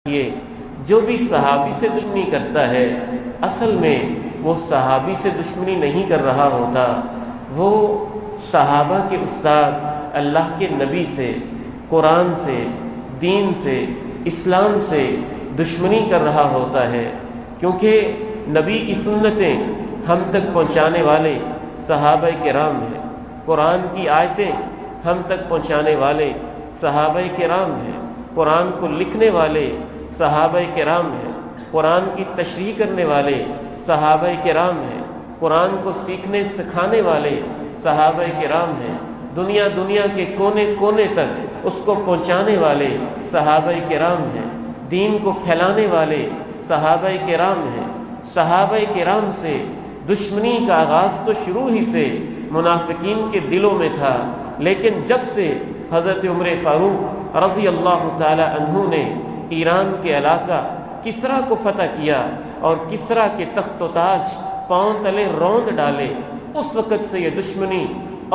یہ جو بھی صحابی سے دشمنی کرتا ہے اصل میں وہ صحابی سے دشمنی نہیں کر رہا ہوتا، وہ صحابہ کے استاد اللہ کے نبی سے، قرآن سے، دین سے، اسلام سے دشمنی کر رہا ہوتا ہے، کیونکہ نبی کی سنتیں ہم تک پہنچانے والے صحابہ کرام ہیں، قرآن کی آیتیں ہم تک پہنچانے والے صحابہ کرام ہیں، قرآن کو لکھنے والے صحابہ کرام ہیں، قرآن کی تشریح کرنے والے صحابہ کرام ہیں، قرآن کو سیکھنے سکھانے والے صحابہ کرام ہیں، دنیا کے کونے کونے تک اس کو پہنچانے والے صحابہ کرام ہیں، دین کو پھیلانے والے صحابہ کرام ہیں۔ صحابہ کرام سے دشمنی کا آغاز تو شروع ہی سے منافقین کے دلوں میں تھا، لیکن جب سے حضرت عمر فاروق رضی اللہ تعالی عنہ نے ایران کے علاقہ کسریٰ کو فتح کیا اور کسریٰ کے تخت و تاج پاؤں تلے روند ڈالے، اس وقت سے یہ دشمنی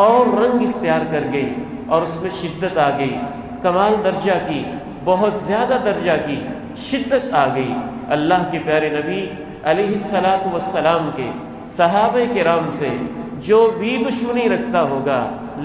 اور رنگ اختیار کر گئی اور اس میں شدت آ گئی، کمال درجہ کی، بہت زیادہ درجہ کی شدت آ گئی۔ اللہ کے پیارے نبی علیہ الصلاۃ والسلام کے صحابہ کرام سے جو بھی دشمنی رکھتا ہوگا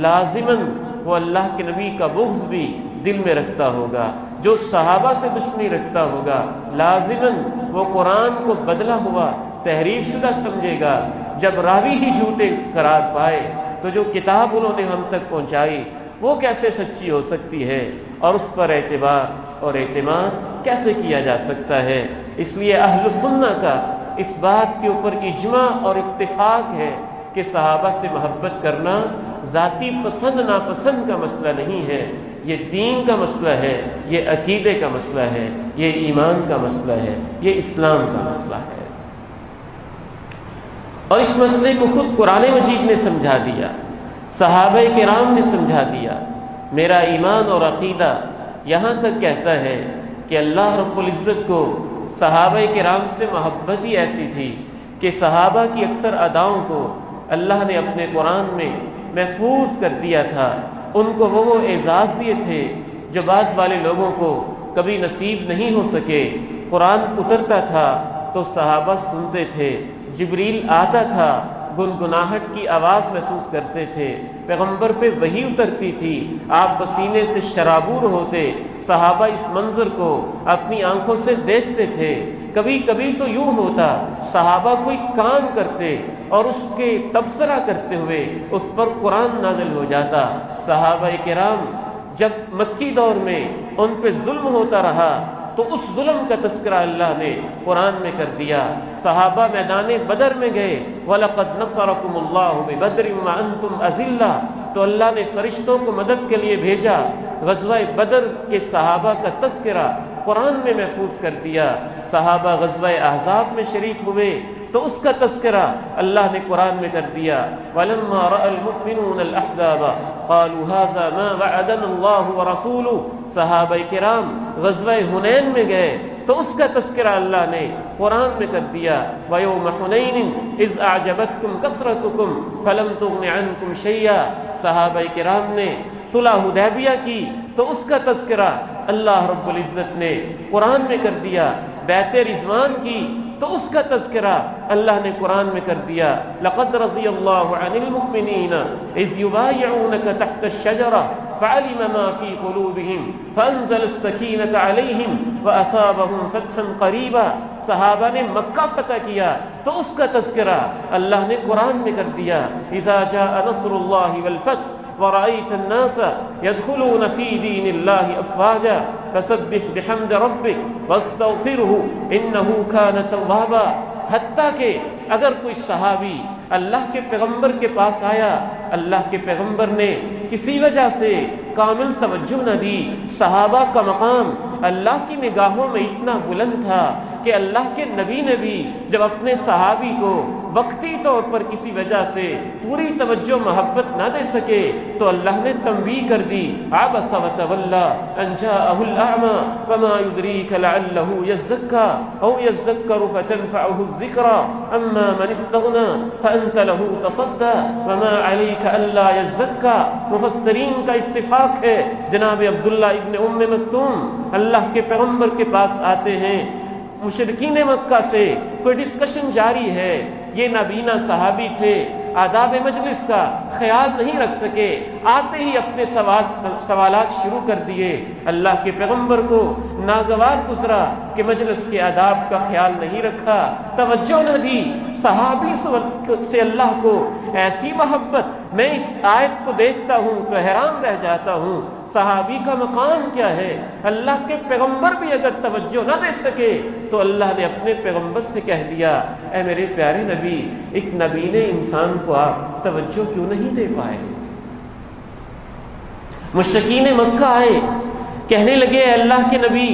لازماً وہ اللہ کے نبی کا بغض بھی دل میں رکھتا ہوگا، جو صحابہ سے دشمنی رکھتا ہوگا لازماً وہ قرآن کو بدلا ہوا تحریف شدہ سمجھے گا۔ جب راوی ہی جھوٹے قرار پائے تو جو کتاب انہوں نے ہم تک پہنچائی وہ کیسے سچی ہو سکتی ہے، اور اس پر اعتبار اور اعتماد کیسے کیا جا سکتا ہے؟ اس لیے اہل سنہ کا اس بات کے اوپر اجماع اور اتفاق ہے کہ صحابہ سے محبت کرنا ذاتی پسند ناپسند کا مسئلہ نہیں ہے، یہ دین کا مسئلہ ہے، یہ عقیدے کا مسئلہ ہے، یہ ایمان کا مسئلہ ہے، یہ اسلام کا مسئلہ ہے۔ اور اس مسئلے کو خود قرآن مجید نے سمجھا دیا، صحابہ کرام نے سمجھا دیا۔ میرا ایمان اور عقیدہ یہاں تک کہتا ہے کہ اللہ رب العزت کو صحابہ کرام سے محبت ہی ایسی تھی کہ صحابہ کی اکثر اداؤں کو اللہ نے اپنے قرآن میں محفوظ کر دیا تھا، ان کو وہ اعزاز دیے تھے جو بعد والے لوگوں کو کبھی نصیب نہیں ہو سکے۔ قرآن اترتا تھا تو صحابہ سنتے تھے، جبریل آتا تھا گنگناہٹ کی آواز محسوس کرتے تھے، پیغمبر پہ وحی اترتی تھی، آپ پسینے سے شرابور ہوتے، صحابہ اس منظر کو اپنی آنکھوں سے دیکھتے تھے۔ کبھی کبھی تو یوں ہوتا صحابہ کوئی کام کرتے اور اس کے تبصرہ کرتے ہوئے اس پر قرآن نازل ہو جاتا۔ صحابہ کرام جب مکی دور میں ان پہ ظلم ہوتا رہا تو اس ظلم کا تذکرہ اللہ نے قرآن میں کر دیا۔ صحابہ میدان بدر میں گئے، وَلَقَدْ نَصَرَكُمُ اللَّهُ بِبَدْرٍ وَأَنْتُمْ أَذِلَّةٌ، تو اللہ نے فرشتوں کو مدد کے لیے بھیجا، غزوہ بدر کے صحابہ کا تذکرہ قرآن میں محفوظ کر دیا۔ صحابہ غزوہ احزاب میں شریک ہوئے تو اس کا تذکرہ اللہ نے قرآن میں کر دیا۔ وَلَمَّا رَأَى الْمُؤْمِنُونَ الْأَحْزَابَ قَالُوا هَذَا مَا وَعَدَنَا اللَّهُ وَرَسُولُهُ، صحابہ کرام غزوہ حنین میں گئے تو اس کا تذکرہ اللہ نے قرآن میں کر دیا۔ وَيَوْمَ حُنَيْنٍ إِذْ أَعْجَبَتْكُمْ كَثْرَتُكُمْ فَلَمْ تُغْنِ عَنْكُمْ شَيْئًا، صحابہ کرام نے صلح حدیبیہ کی تو اس کا تذکرہ اللہ رب العزت نے قرآن میں کر دیا۔ بیعت رضوان کی تو اس کا تذکرہ اللہ نے قرآن میں کر دیا۔ لَقَدْ رَضِيَ اللَّهُ عَنِ الْمُؤْمِنِينَ إِذْ يُبَايِعُونَكَ تَحْتَ الشَّجَرَةِ فَعَلِمَ مَا فِي قُلُوبِهِمْ فَأَنزَلَ السَّكِينَةَ عَلَيْهِمْ وَأَثَابَهُمْ فَتْحًا قَرِيبًا، صحابہ نے مکہ فتح کیا تو اس کا تذکرہ اللہ نے قرآن میں کر دیا۔ إِذَا جَاءَ نَصْرُ اللَّهِ وَالْفَتْحُ وَرَأَيْتَ النَّاسَ يَدْخُلُونَ فِي دِينِ اللَّهِ أَفْوَاجًا فَسَبِّحْ بِحَمْدِ رَبِّكَ وَاسْتَغْفِرْهُ إِنَّهُ كَانَ تَوَّابًا، حتیٰ کہ اگر کوئی صحابی اللہ کے پیغمبر کے پاس آیا، اللہ کے پیغمبر نے کسی وجہ سے کامل توجہ نہ دی، صحابہ کا مقام اللہ کی نگاہوں میں اتنا بلند تھا کہ اللہ کے نبی نے بھی جب اپنے صحابی کو وقتی طور پر کسی وجہ سے پوری توجہ محبت نہ دے سکے تو اللہ نے تنبیہ کر دی، عبس وتولی ان جاءہ الاعمی وما يدریک لعلہ یزکا او یذکر فتنفعہ الذکری اما من استغنی فانت لہ تصدی وما علیک الا یزکا۔ مفسرین کا اتفاق ہے، جناب عبداللہ ابن ام مکتوم اللہ کے پیغمبر کے پاس آتے ہیں، مشرکین مکہ سے کوئی ڈسکشن جاری ہے، یہ نابینا صحابی تھے، آداب مجلس کا خیال نہیں رکھ سکے، آتے ہی اپنے سوالات شروع کر دیے۔ اللہ کے پیغمبر کو ناگوار گزرا کہ مجلس کے آداب کا خیال نہیں رکھا، توجہ نہ دی۔ صحابی سے اللہ کو ایسی محبت، میں اس آیت کو دیکھتا ہوں تو حیران رہ جاتا ہوں، صحابی کا مقام کیا ہے۔ اللہ کے پیغمبر بھی اگر توجہ نہ دے سکے تو اللہ نے اپنے پیغمبر سے کہہ دیا، اے میرے پیارے نبی، ایک نبی نے انسان کو آپ توجہ کیوں نہیں دے پائے؟ مشرکین مکہ آئے، کہنے لگے، اے اللہ کے نبی،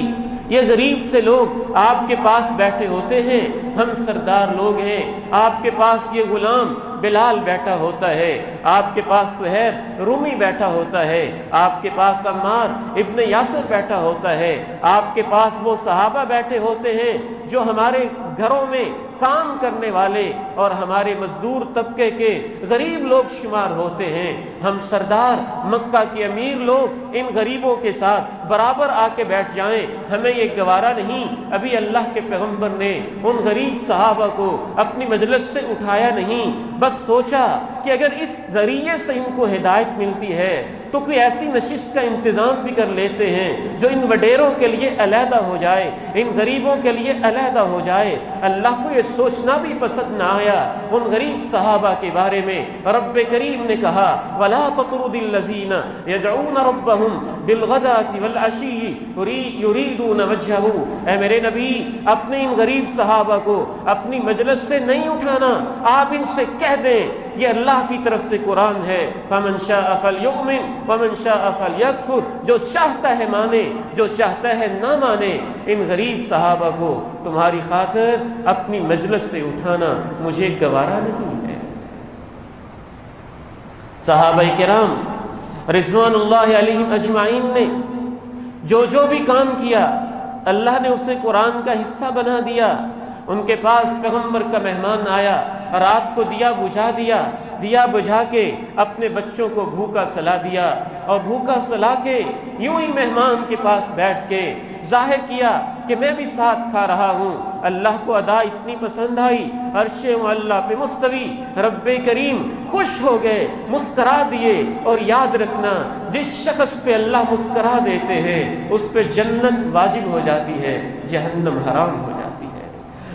یہ غریب سے لوگ آپ کے پاس بیٹھے ہوتے ہیں، ہم سردار لوگ ہیں، آپ کے پاس یہ غلام بلال بیٹھا ہوتا ہے، آپ کے پاس سہیب رومی بیٹھا ہوتا ہے، آپ کے پاس عمار ابن یاسر بیٹھا ہوتا ہے، آپ کے پاس وہ صحابہ بیٹھے ہوتے ہیں جو ہمارے گھروں میں کام کرنے والے اور ہمارے مزدور طبقے کے غریب لوگ شمار ہوتے ہیں، ہم سردار مکہ کے امیر لوگ ان غریبوں کے ساتھ برابر آ کے بیٹھ جائیں، ہمیں یہ گوارا نہیں۔ ابھی اللہ کے پیغمبر نے ان غریب صحابہ کو اپنی مجلس سے اٹھایا نہیں، بس سوچا کہ اگر اس ذریعے سے ان کو ہدایت ملتی ہے تو کوئی ایسی نشست کا انتظام بھی کر لیتے ہیں جو ان وڈیروں کے لیے علیحدہ ہو جائے، ان غریبوں کے لیے علیحدہ ہو جائے۔ اللہ کو یہ سوچنا بھی پسند نہ آیا۔ ان غریب صحابہ کے بارے میں رب کریم نے کہا، وَلَا تَطْرُدِ الَّذِينَ يَدْعُونَ رَبَّهُمْ بِالْغَدَاةِ وَالْعَشِيِّ يُرِيدُونَ وَجْهَهُ۔ اے میرے نبی، اپنے ان غریب صحابہ کو اپنی مجلس سے نہیں اٹھانا، آپ ان سے کہہ دیں یہ اللہ کی طرف سے قرآن ہے، فَمَنْ شَاءَ فَلْيُؤْمِنْ وَمَنْ شَاءَ فَلْيَكْفُرْ، جو چاہتا ہے مانے، جو چاہتا ہے نہ مانے۔ ان غریب صحابہ کو تمہاری خاطر اپنی مجلس سے اٹھانا مجھے گوارا نہیں ہے۔ صحابہ کرام رضوان اللہ علیہم اجمعین نے جو بھی کام کیا اللہ نے اسے قرآن کا حصہ بنا دیا۔ ان کے پاس پیغمبر کا مہمان آیا، رات کو دیا بجھا دیا، دیا بجھا کے اپنے بچوں کو بھوکا سلا دیا، اور بھوکا سلا کے یوں ہی مہمان کے پاس بیٹھ کے ظاہر کیا کہ میں بھی ساتھ کھا رہا ہوں۔ اللہ کو ادا اتنی پسند آئی، عرش معلیٰ پہ مستوی رب کریم خوش ہو گئے، مسکرا دیے۔ اور یاد رکھنا، جس شخص پہ اللہ مسکرا دیتے ہیں اس پہ جنت واجب ہو جاتی ہے، جہنم حرام ہو جاتی ہے۔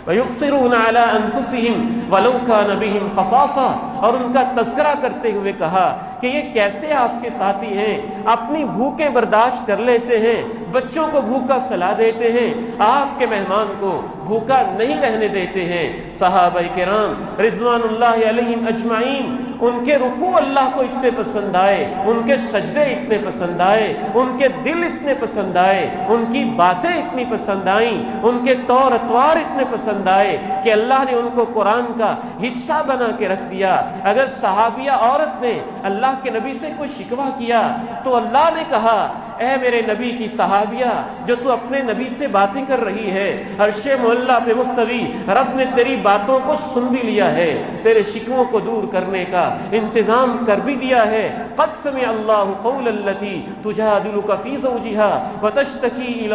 وَيُقْصِرُونَ عَلَىٰ أَنفُسِهِمْ وَلَوْ كَانَ بِهِمْ خَصَاصَةٌ، اور ان کا تذکرہ کرتے ہوئے کہا کہ یہ کیسے آپ کے ساتھی ہیں، اپنی بھوکیں برداشت کر لیتے ہیں، بچوں کو بھوکا سلا دیتے ہیں، آپ کے مہمان کو بھوکا نہیں رہنے دیتے ہیں۔ صحابہ کرام رضوان اللہ علیہم اجمعین، ان کے رکوع اللہ کو اتنے پسند آئے، ان کے سجدے اتنے پسند آئے، ان کے دل اتنے پسند آئے، ان کی باتیں اتنی پسند آئیں، ان کے طور اطوار اتنے پسند آئے کہ اللہ نے ان کو قرآن کا حصہ بنا کے رکھ دیا۔ اگر صحابیہ عورت نے اللہ کے نبی سے کوئی شکوہ کیا تو اللہ نے کہا، اے میرے نبی کی صحابیہ جو تو اپنے نبی سے باتیں کر رہی ہے، عرش معلیٰ پہ مستوی رب نے تیری باتوں کو سن بھی لیا ہے، تیرے شکووں کو دور کرنے کا انتظام کر بھی دیا ہے۔ قد سمع اللہ قول التی تجادلک فی زوجہا وتشتکی الی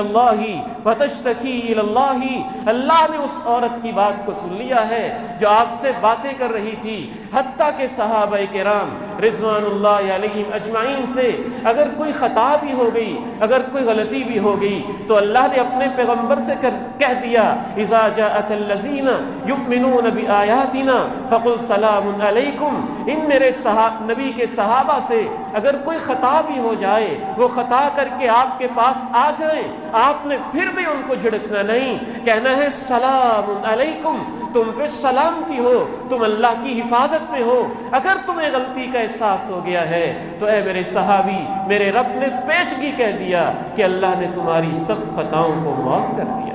اللہ، اللہ نے اس عورت کی بات کو سن لیا ہے جو آپ سے باتیں کر رہی تھی۔ حتیٰ کہ صحابہ کرام رضوان اللہ علیہم اجمعین سے اگر کوئی خطا بھی ہو گئی، اگر کوئی غلطی بھی ہو گئی تو اللہ نے اپنے پیغمبر سے کہہ دیا، اذا جاءک الذین یؤمنون بآیاتنا فقل سلام علیکم۔ ان میرے نبی کے صحابہ سے اگر کوئی خطا بھی ہو جائے، وہ خطا کر کے آپ کے پاس آ جائیں، آپ نے پھر بھی ان کو جھڑکنا نہیں، کہنا ہے سلام علیکم، تم پہ سلامتی ہو، تم اللہ کی حفاظت میں ہو۔ اگر تمہیں غلطی کا احساس ہو گیا ہے تو اے میرے صحابی، میرے رب نے پیشگی کہہ دیا کہ اللہ نے تمہاری سب خطاؤں کو معاف کر دیا۔